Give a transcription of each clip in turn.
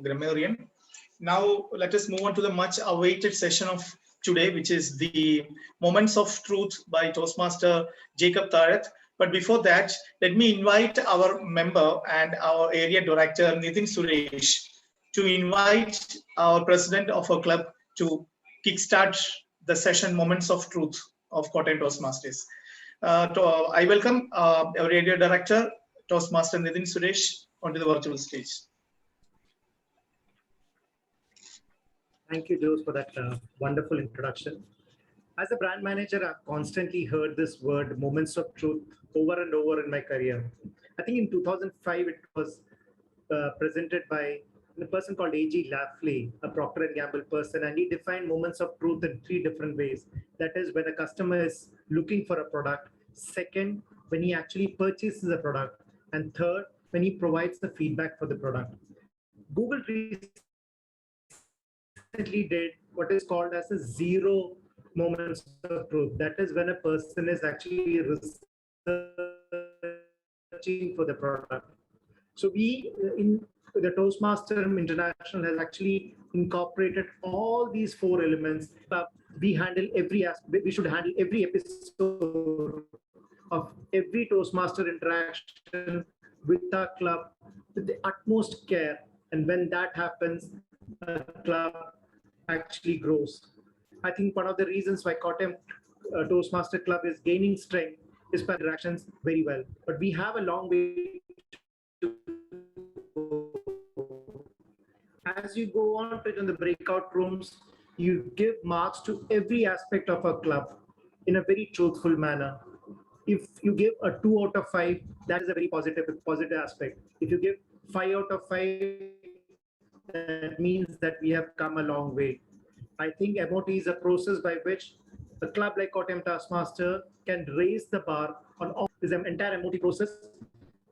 grammarian. Now let us move on to the much awaited session of today, which is the Moments of Truth by Toastmaster Jacob Thazhath. But before that, let me invite our member and our area director, Nitin Suresh, to invite our president of our club to kickstart the session Moments of Truth of Kottayam Toastmasters. I welcome our area director, Toastmaster Nitin Suresh, onto the virtual stage. Thank you, Jose, for that wonderful introduction. As a brand manager, I've constantly heard this word, moments of truth, over and over in my career. I think in 2005, it was presented by a person called A.G. Lafley, a Procter & Gamble person, and he defined moments of truth in 3 different ways. That is, when a customer is looking for a product. Second, when he actually purchases a product. And third, when he provides the feedback for the product. Google recently did what is called as a 0 moments of truth. That is when a person is actually researching for the product. So we in the Toastmaster International has actually incorporated all these 4 elements. We handle every aspect. We should handle every episode of every Toastmaster interaction with our club with the utmost care. And when that happens, a club actually grows. I think one of the reasons why Kottayam Toastmaster Club is gaining strength is by interactions very well. But we have a long way to go. As you go on to in the breakout rooms, you give marks to every aspect of a club in a very truthful manner. If you give a 2 out of 5, that is a very positive aspect. If you give 5 out of 5, that means that we have come a long way. I think MOT is a process by which a club like Kottayam Toastmaster can raise the bar on all. This entire MOT process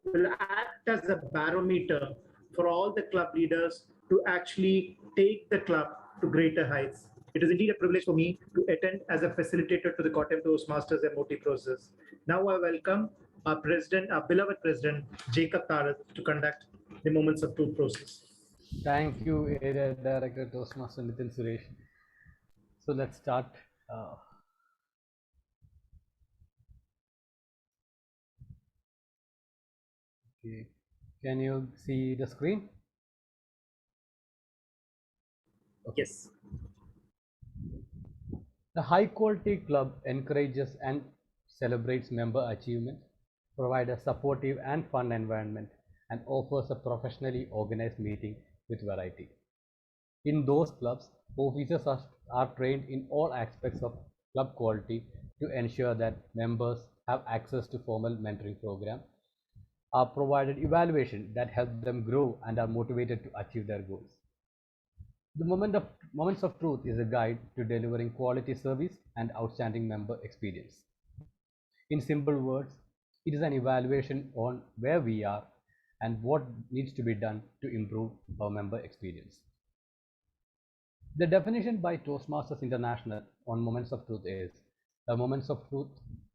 will act as a barometer for all the club leaders to actually take the club to greater heights. It is indeed a privilege for me to attend as a facilitator to the Kottayam Toastmasters MOT process. Now I welcome our president, our beloved president, Jacob Thazhath, to conduct the Moments of Truth process. Thank you, Area Director Toastmaster Nitin Suresh. So let's start. Okay. Can you see the screen? Okay. Yes. The High Quality Club encourages and celebrates member achievement, provides a supportive and fun environment, and offers a professionally organized meeting with variety. In those clubs, officers are trained in all aspects of club quality to ensure that members have access to formal mentoring program, are provided evaluation that help them grow and are motivated to achieve their goals. The Moments of Truth is a guide to delivering quality service and outstanding member experience. In simple words, it is an evaluation on where we are and what needs to be done to improve our member experience. The definition by Toastmasters International on Moments of Truth is: a Moments of Truth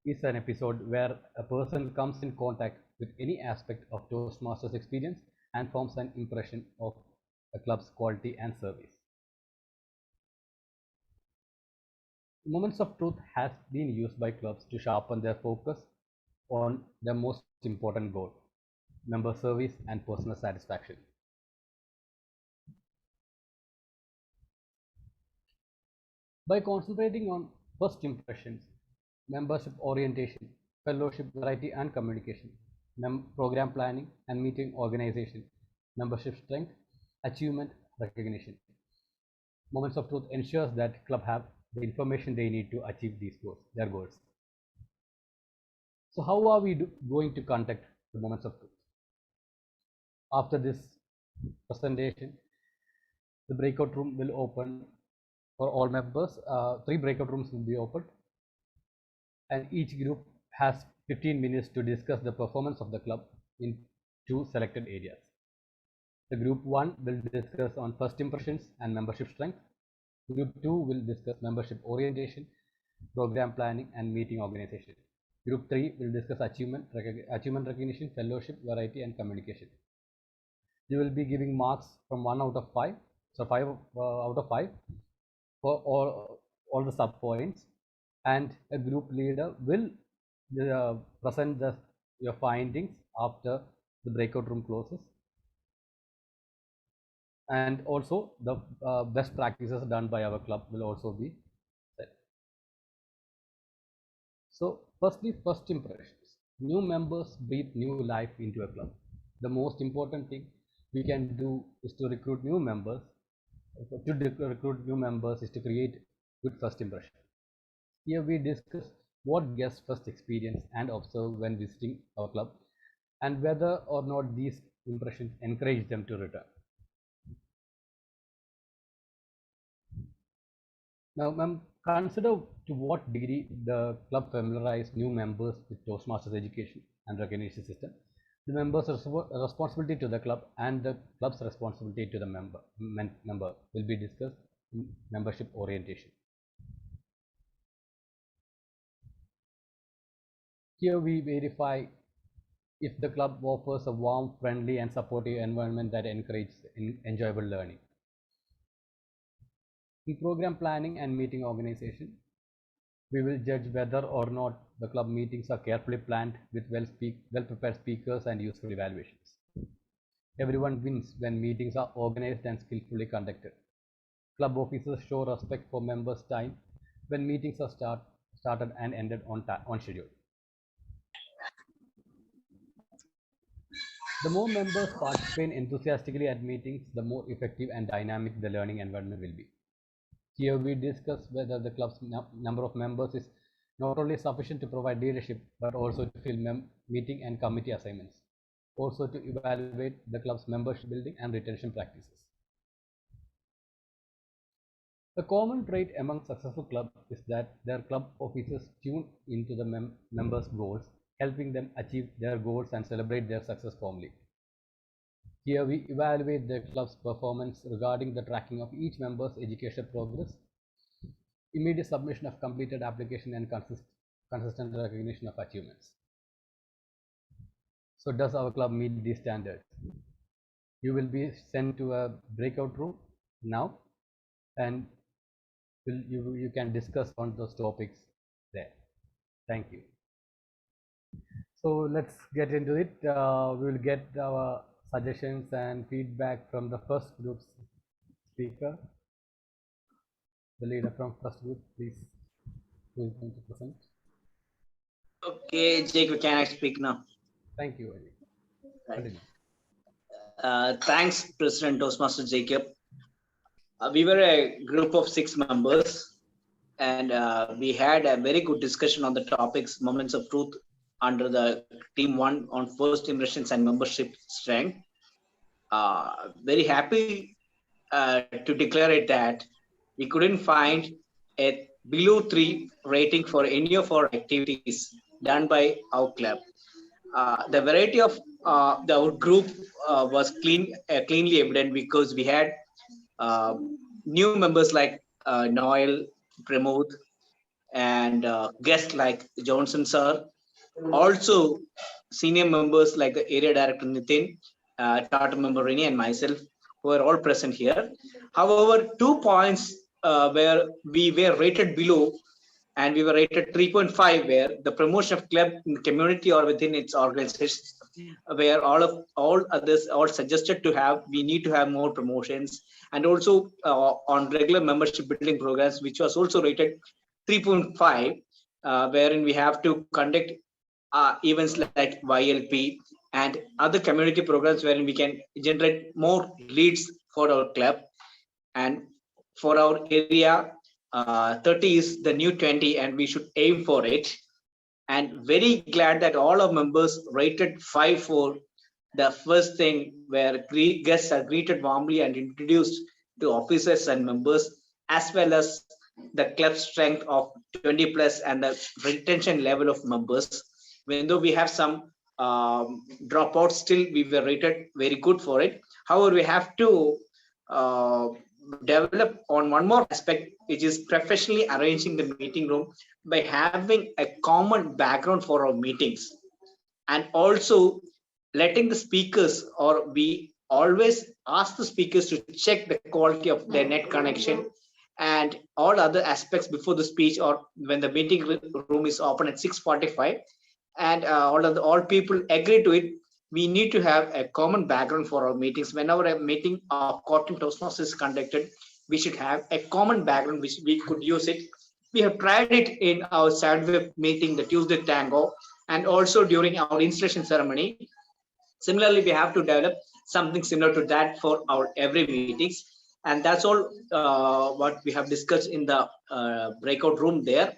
is an episode where a person comes in contact with any aspect of Toastmasters experience and forms an impression of a club's quality and service. Moments of Truth has been used by clubs to sharpen their focus on their most important goal, member service and personal satisfaction. By concentrating on first impressions, membership orientation, fellowship variety and communication, program planning and meeting organization, membership strength, achievement, recognition, Moments of Truth ensures that club have the information they need to achieve their goals. So how are we going to conduct the Moments of Truth? After this presentation, the breakout room will open for all members. 3 breakout rooms will be opened, and each group has 15 minutes to discuss the performance of the club in 2 selected areas. The group 1 will discuss on first impressions and membership strength. Group 2 will discuss membership orientation, program planning and meeting organization. Group 3 will discuss achievement recognition, fellowship, variety and communication. You will be giving marks from 1 out of 5, so 5 out of 5 for all the sub points, and a group leader will present your findings after the breakout room closes, and also the best practices done by our club will also be said. So firstly, first impressions. New members breathe new life into a club. The most important thing we can do is to recruit new members. To recruit new members is to create good first impression. Here we discuss what guests first experience and observe when visiting our club, and whether or not these impressions encourage them to return. Now, consider to what degree the club familiarized new members with Toastmasters education and recognition system, the members' responsibility to the club, and the club's responsibility to the member will be discussed in membership orientation. Here we verify if the club offers a warm, friendly, and supportive environment that encourages enjoyable learning. In program planning and meeting organization, we will judge whether or not the club meetings are carefully planned with well-prepared speakers and useful evaluations. Everyone wins when meetings are organized and skillfully conducted. Club officers show respect for members' time when meetings are started and ended on schedule. The more members participate enthusiastically at meetings, the more effective and dynamic the learning environment will be. Here we discuss whether the club's number of members is not only sufficient to provide leadership, but also to fill meeting and committee assignments, also to evaluate the club's membership building and retention practices. The common trait among successful clubs is that their club officers tune into the members' goals, helping them achieve their goals and celebrate their success formally. Here we evaluate the club's performance regarding the tracking of each member's educational progress, immediate submission of completed application, and consistent recognition of achievements. So does our club meet these standards? You will be sent to a breakout room now, and you can discuss on those topics there. Thank you. So let's get into it. We will get our suggestions and feedback from the first group's speaker. The leader from first group, please. Who is going to present? Okay, Jake, can I speak now? Thank you, Ali. Right. Thanks, President Toastmaster Jacob. We were a group of 6 members, and we had a very good discussion on the topics, moments of truth, under the team 1 on first impressions and membership strength. Very happy to declare it that we couldn't find a below 3 rating for any of our activities done by our club. The variety of our group was cleanly evident, because we had new members like Noel, Pramod, and guests like Johnson sir. Also, senior members like the area director Nitin, charter member Rini, and myself, who are all present here. However, 2 points where we were rated below, and we were rated 3.5, where the promotion of club in the community or within its organization, where all others suggested we need to have more promotions, and also on regular membership building programs, which was also rated 3.5, wherein we have to conduct events like YLP and other community programs wherein we can generate more leads for our club. And for our area, 30 is the new 20, and we should aim for it. And very glad that all our members rated 5 for the first thing, where guests are greeted warmly and introduced to officers and members, as well as the club strength of 20 plus and the retention level of members. Even though we have some dropouts, still we were rated very good for it. However, we have to develop on one more aspect, which is professionally arranging the meeting room by having a common background for our meetings, and also letting the speakers or we always ask the speakers to check the quality of their net connection and all other aspects before the speech or when the meeting room is open at 6:45, and all people agree to it. We need to have a common background for our meetings. Whenever a meeting of Kottayam Toastmasters is conducted, we should have a common background which we could use it. We have tried it in our Saturday meeting, the Tuesday Tango, and also during our installation ceremony. Similarly, we have to develop something similar to that for our every meetings. And that's all what we have discussed in the breakout room there.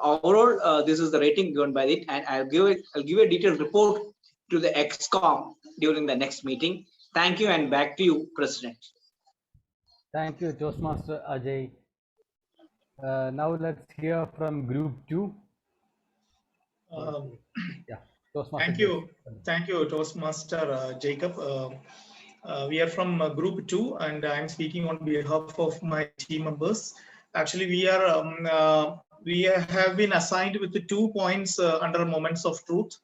Overall, this is the rating given by it, and I'll give a detailed report to the XCOM during the next meeting. Thank you, and back to you, President. Thank you, Toastmaster Ajay. Now let's hear from Group 2. Yeah, Toastmaster. Thank you, Toastmaster Jacob. We are from Group 2, and I'm speaking on behalf of my team members. Actually, we have been assigned with the 2 points under Moments of Truth,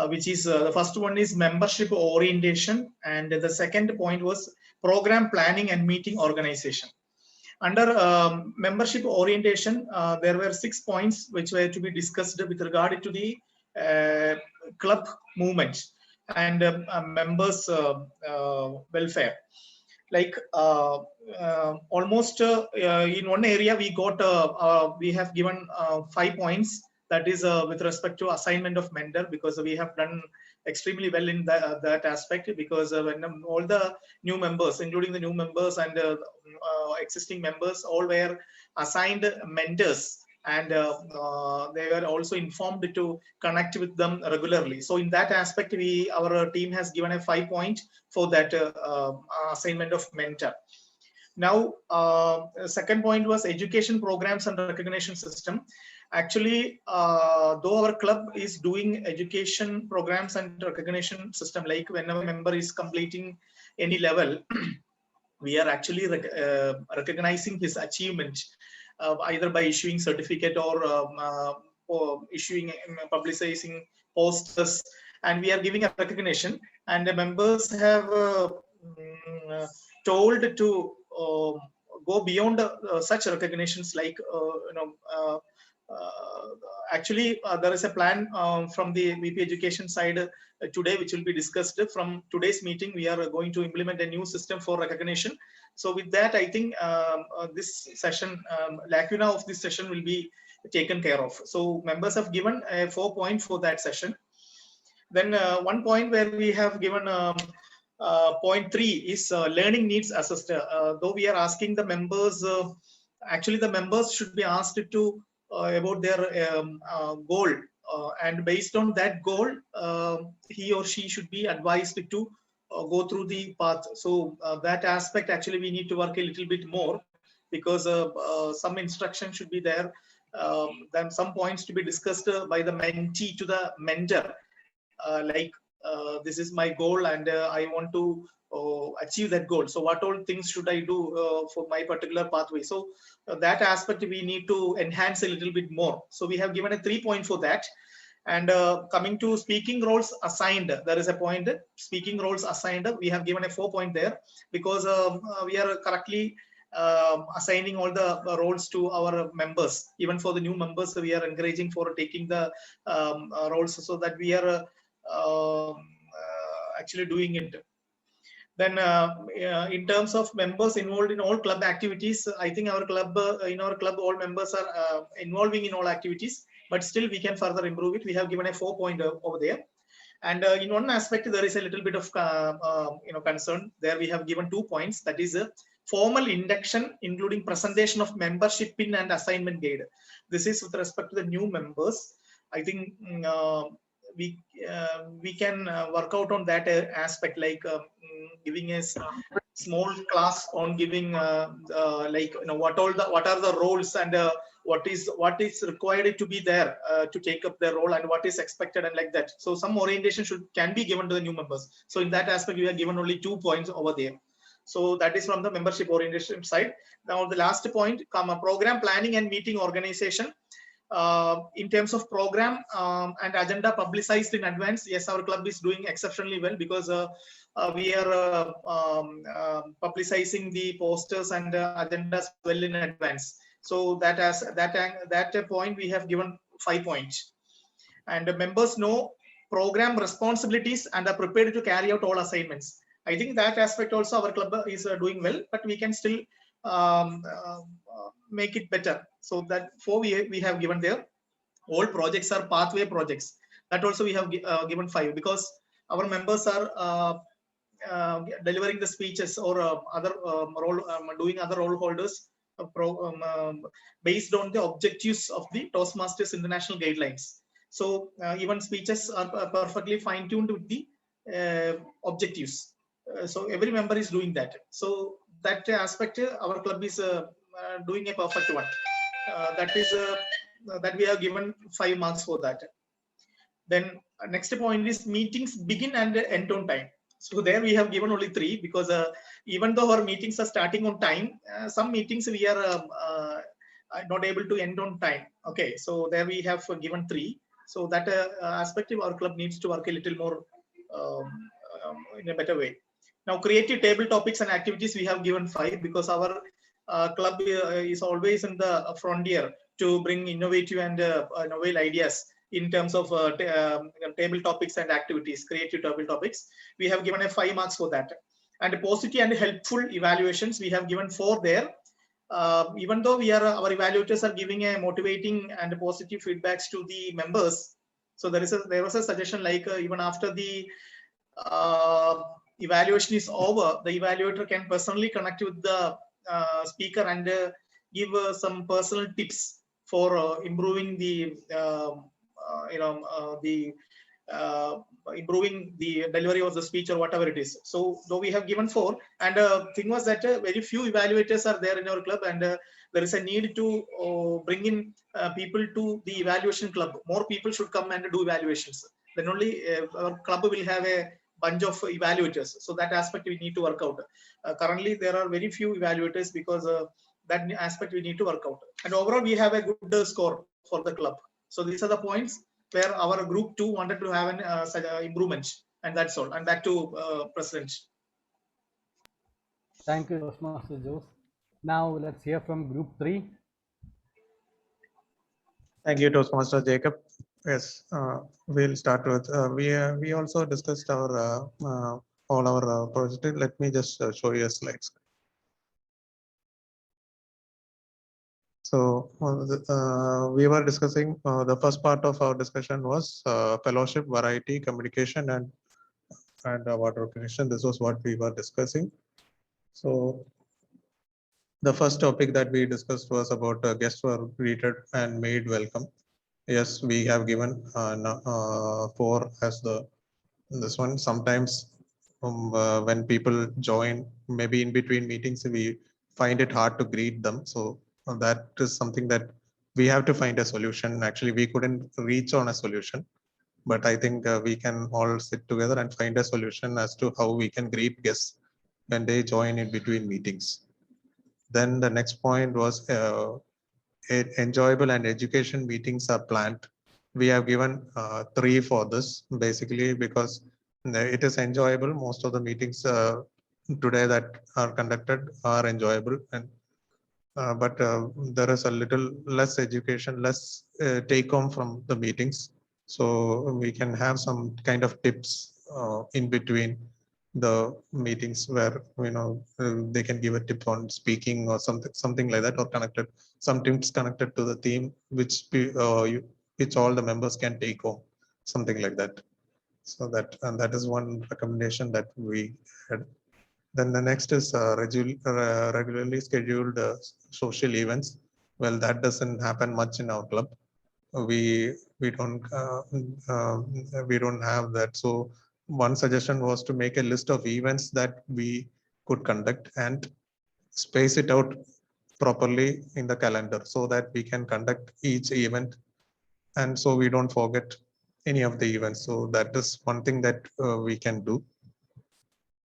which is the first one is membership orientation, and the second point was program planning and meeting organization. Under membership orientation, there were 6 points which were to be discussed with regard to the club movement and members' welfare. Like almost in one area we have given 5 points, that is with respect to assignment of mentor, because we have done extremely well in that aspect, because when all the new members, including the new members and existing members, all were assigned mentors, and they were also informed to connect with them regularly. So in that aspect, our team has given a 5 point for that assignment of mentor. Now, second point was education programs and recognition system. Actually, though our club is doing education programs and recognition system, like whenever a member is completing any level, we are actually recognizing his achievement, either by issuing certificate or issuing, publicizing posters, and we are giving a recognition. And the members have told to go beyond such recognitions, like actually there is a plan from the VP Education side today, which will be discussed. From today's meeting, we are going to implement a new system for recognition. So with that, I think this session, lacuna of this session will be taken care of. So members have given a 4 point for that session. Then 1 point where we have given point 3 is learning needs assessed. Though we are asking the members, actually the members should be asked to about their goal, and based on that goal, he or she should be advised to go through the path. So that aspect, actually we need to work a little bit more, because some instruction should be there, then some points to be discussed by the mentee to the mentor, like this is my goal, and I want to achieve that goal. So what all things should I do for my particular pathway? So that aspect we need to enhance a little bit more. So we have given a 3 point for that. And coming to speaking roles assigned, there is a point, speaking roles assigned, we have given a 4 point there, because we are correctly assigning all the roles to our members. Even for the new members, we are encouraging for taking the roles, so that we are actually doing it. Then in terms of members involved in all club activities, I think our club, all members are involving in all activities, but still we can further improve it. We have given a 4 point over there. And in one aspect, there is a little bit of concern. There we have given 2 points, that is a formal induction, including presentation of membership pin and assignment guide. This is with respect to the new members. I think we can work out on that aspect, like giving a small class on giving what are the roles, and what is required to be there to take up their role, and what is expected, and like that. So some orientation can be given to the new members. So in that aspect, we have given only 2 points over there. So that is from the membership orientation side. Now the last point, program planning and meeting organization. In terms of program and agenda publicized in advance, yes, our club is doing exceptionally well, because we are publicizing the posters and agendas well in advance. So that as that point we have given 5 points. And the members know program responsibilities and are prepared to carry out all assignments. I think that aspect also our club is doing well, but we can still make it better. So that 4 we have given there. All projects are pathway projects. That also we have given 5, because our members are delivering the speeches or other doing other role holders based on the objectives of the Toastmasters International guidelines. So even speeches are perfectly fine-tuned with the objectives. So every member is doing that. So that aspect, our club is doing a perfect one. That is that we have given 5 marks for that. Then next point is meetings begin and end on time. So there we have given only 3, because even though our meetings are starting on time, some meetings we are not able to end on time. Okay, so there we have given 3. So that aspect of our club needs to work a little more in a better way. Now, creative table topics and activities we have given 5, because our club is always in the frontier to bring innovative and novel ideas in terms of table topics and activities, creative table topics. We have given a 5 marks for that. And positive and helpful evaluations, we have given 4 there. Even though our evaluators are giving a motivating and positive feedbacks to the members. So there was a suggestion like even after the evaluation is over, the evaluator can personally connect with the speaker and give some personal tips for improving the improving the delivery of the speech or whatever it is. So though we have given 4, and thing was that very few evaluators are there in our club, and there is a need to bring in people to the evaluation club. More people should come and do evaluations. Then only our club will have a bunch of evaluators. So that aspect we need to work out. Currently there are very few evaluators, because that aspect we need to work out. And overall we have a good score for the club. So these are the points where our group 2 wanted to have an improvement, and that's all. And back to President. Thank you, Toastmaster Jose. Now let's hear from group 3. Thank you, Toastmaster Jacob. Yes, we'll start with, we also discussed our all our project. Let me just show you a slides. So we were discussing, the first part of our discussion was fellowship, variety, communication, and water recognition. This was what we were discussing. So the first topic that we discussed was about guests were greeted and made welcome. Yes, we have given 4 as this one. Sometimes when people join, maybe in between meetings, we find it hard to greet them. So that is something that we have to find a solution. Actually, we couldn't reach on a solution, but I think we can all sit together and find a solution as to how we can greet guests when they join in between meetings. Then the next point was enjoyable and education meetings are planned. We have given 3 for this, basically because it is enjoyable. Most of the meetings today that are conducted are enjoyable, and but there is a little less education, less take home from the meetings. So we can have some kind of tips in between the meetings where they can give a tip on speaking or something like that, or connected some tips connected to the theme which all the members can take home, something like that. So that is one recommendation that we had. Then the next is regularly scheduled social events. Well, that doesn't happen much in our club. We don't have that. So one suggestion was to make a list of events that we could conduct and space it out properly in the calendar so that we can conduct each event, and so we don't forget any of the events. So that is one thing that we can do.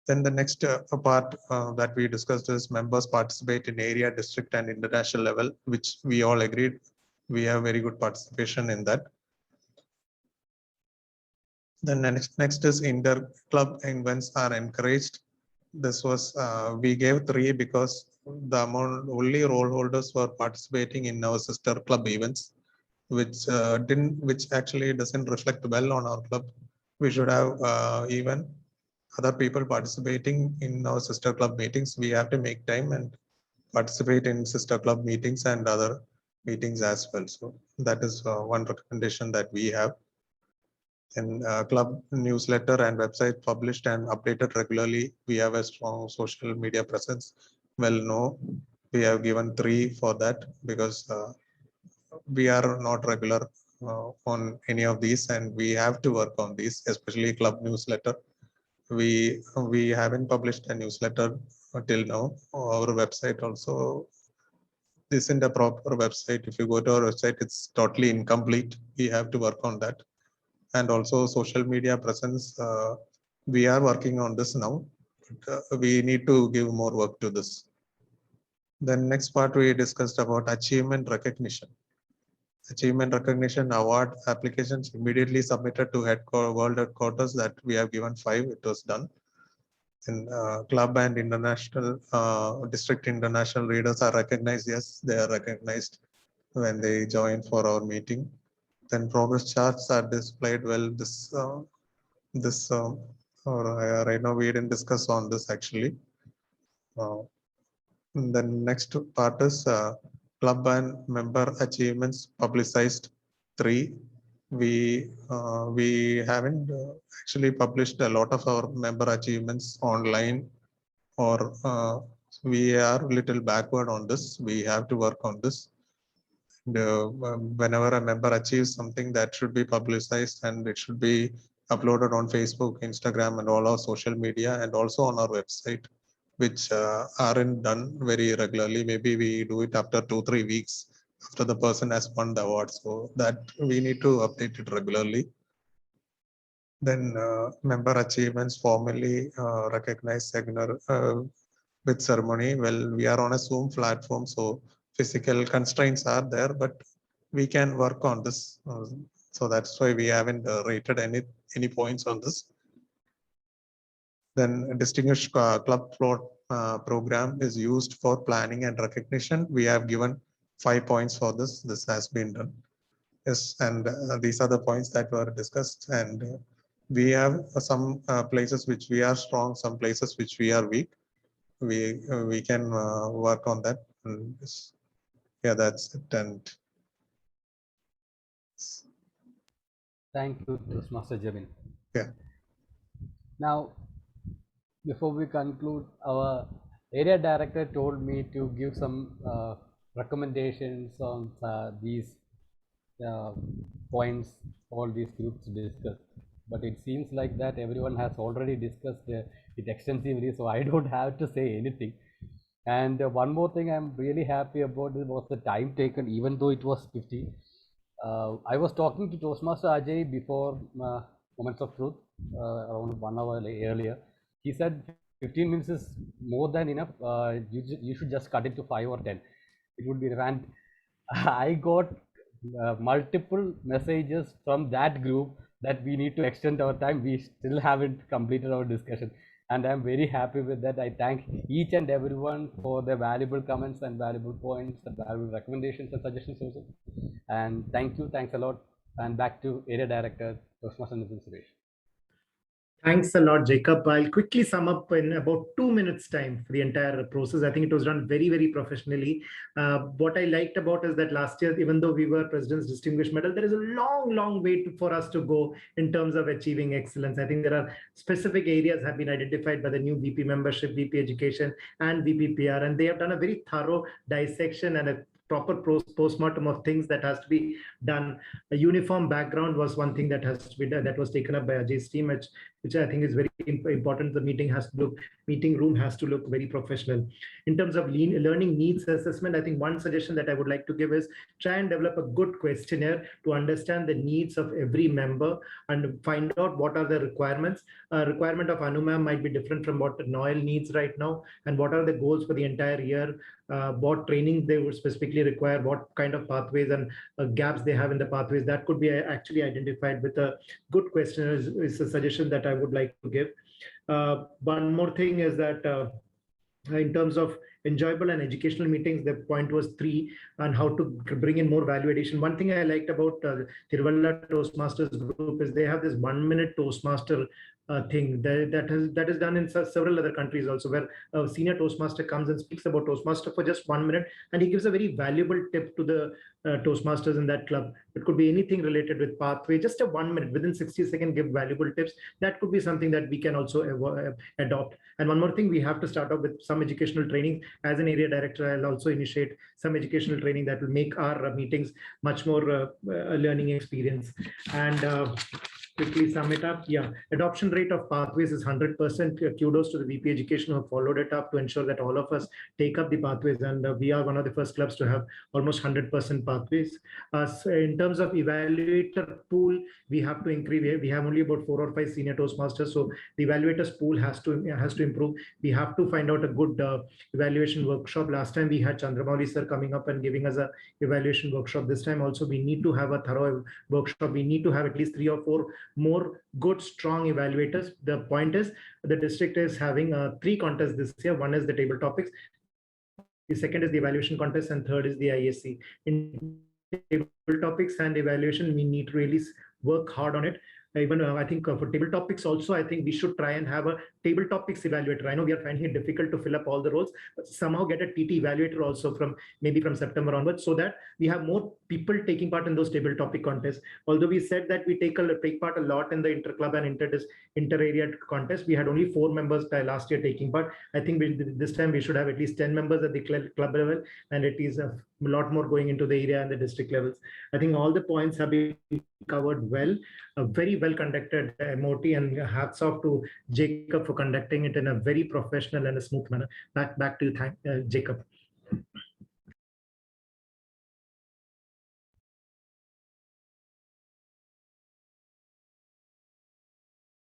Then the next part that we discussed is members participate in area, district, and international level, which we all agreed. We have very good participation in that. Then next is inter-club events are encouraged. This was, we gave 3 because the amount only role holders were participating in our sister club events, which actually doesn't reflect well on our club. We should have even other people participating in our sister club meetings. We have to make time and participate in sister club meetings and other meetings as well. So that is one recommendation that we have. In club newsletter and website published and updated regularly. We have a strong social media presence. Well, no, we have given 3 for that because we are not regular on any of these, and we have to work on these, especially club newsletter. We haven't published a newsletter till now. Our website also isn't a proper website. If you go to our website, it's totally incomplete. We have to work on that. And also social media presence. We are working on this now. But, we need to give more work to this. Then next part we discussed about achievement recognition. Achievement recognition award applications immediately submitted to world headquarters that we have given 5. It was done. In club and international district international readers are recognized. Yes, they are recognized when they join for our meeting. Then progress charts are displayed. Well, right now we didn't discuss on this actually. The next part is club and member achievements publicized. 3. We haven't actually published a lot of our member achievements online, or we are a little backward on this. We have to work on this. Whenever a member achieves something, that should be publicized and it should be uploaded on Facebook, Instagram, and all our social media, and also on our website, which aren't done very regularly. Maybe we do it after 2-3 weeks after the person has won the award. So that we need to update it regularly. Then member achievements formally recognized with ceremony. Well, we are on a Zoom platform, so physical constraints are there, but we can work on this. So that's why we haven't rated any points on this. Then distinguished club floor program is used for planning and recognition. We have given 5 points for this. This has been done. Yes, and these are the points that were discussed. And we have some places which we are strong, some places which we are weak. We can work on that. And yeah, that's it. And Thank you, Toastmaster Jamin. yeah. Now, before we conclude, our area director told me to give some recommendations on these points all these groups discussed. But it seems like that everyone has already discussed it extensively, so I don't have to say anything. And one more thing I'm really happy about was the time taken, even though it was 50. I was talking to Toastmaster Ajay before Moments of Truth, around 1 hour earlier. He said 15 minutes is more than enough. You should just cut it to 5 or 10. It would be rant. I got multiple messages from that group that we need to extend our time. We still haven't completed our discussion, and I'm very happy with that. I thank each and everyone for their valuable comments and valuable points and valuable recommendations and suggestions also. And thanks a lot. And back to area director Toastmaster Nitin Suresh. Thanks a lot, Jacob. I'll quickly sum up in about 2 minutes time for the entire process. I think it was done very, very professionally. What I liked about is that last year, even though we were President's Distinguished Medal, there is a long, long way for us to go in terms of achieving excellence. I think there are specific areas have been identified by the new VP membership, VP education, and VP PR, and they have done a very thorough dissection and a proper postmortem of things that has to be done. A uniform background was one thing that has to be done, that was taken up by Ajay's team, which which I think is very important. The meeting room has to look very professional. In terms of learning needs assessment, I think one suggestion that I would like to give is try and develop a good questionnaire to understand the needs of every member and find out what are the requirements. Requirement of Anumam might be different from what Noel needs right now, and what are the goals for the entire year, what training they would specifically require, what kind of pathways and gaps they have in the pathways. That could be actually identified with a good questionnaire is a suggestion that I would like to give. One more thing is that in terms of enjoyable and educational meetings, the point was 3 and how to bring in more value addition. One thing I liked about Tiruvalla Toastmasters group is they have this 1-minute Toastmaster thing that is done in several other countries also, where a senior Toastmaster comes and speaks about Toastmaster for just 1 minute, and he gives a very valuable tip to the Toastmasters in that club. It could be anything related with pathway, just a 1 minute, within 60 seconds, give valuable tips. That could be something that we can also adopt. And one more thing, we have to start off with some educational training. As an area director, I'll also initiate some educational training that will make our meetings much more a learning experience. And quickly sum it up. Yeah, adoption rate of pathways is 100%. Kudos to the VP Education who followed it up to ensure that all of us take up the pathways, and we are one of the first clubs to have almost 100% pathways. So in terms of evaluator pool, we have to increase. We have only about 4 or 5 senior Toastmasters, so the evaluators pool has to improve. We have to find out a good evaluation workshop. Last time we had Chandramouli sir coming up and giving us a evaluation workshop. This time also we need to have a thorough workshop. We need to have at least 3 or 4 more good, strong evaluators. The point is the district is having 3 contests this year. One is the table topics, the second is the evaluation contest, and third is the ISC. In table topics and evaluation, we need to really work hard on it. Even I think for table topics also, I think we should try and have a table topics evaluator. I know we are finding it difficult to fill up all the roles, but somehow get a TT evaluator also from maybe from September onwards, so that we have more people taking part in those table topic contests. Although we said that we take part a lot in the inter-club and inter-area contest, we had only 4 members last year taking part. I think this time we should have at least 10 members at the club level, and it is a lot more going into the area and the district levels. I think all the points have been covered well. A very well conducted MOT, and hats off to Jacob for conducting it in a very professional and a smooth manner. Back to you, Jacob.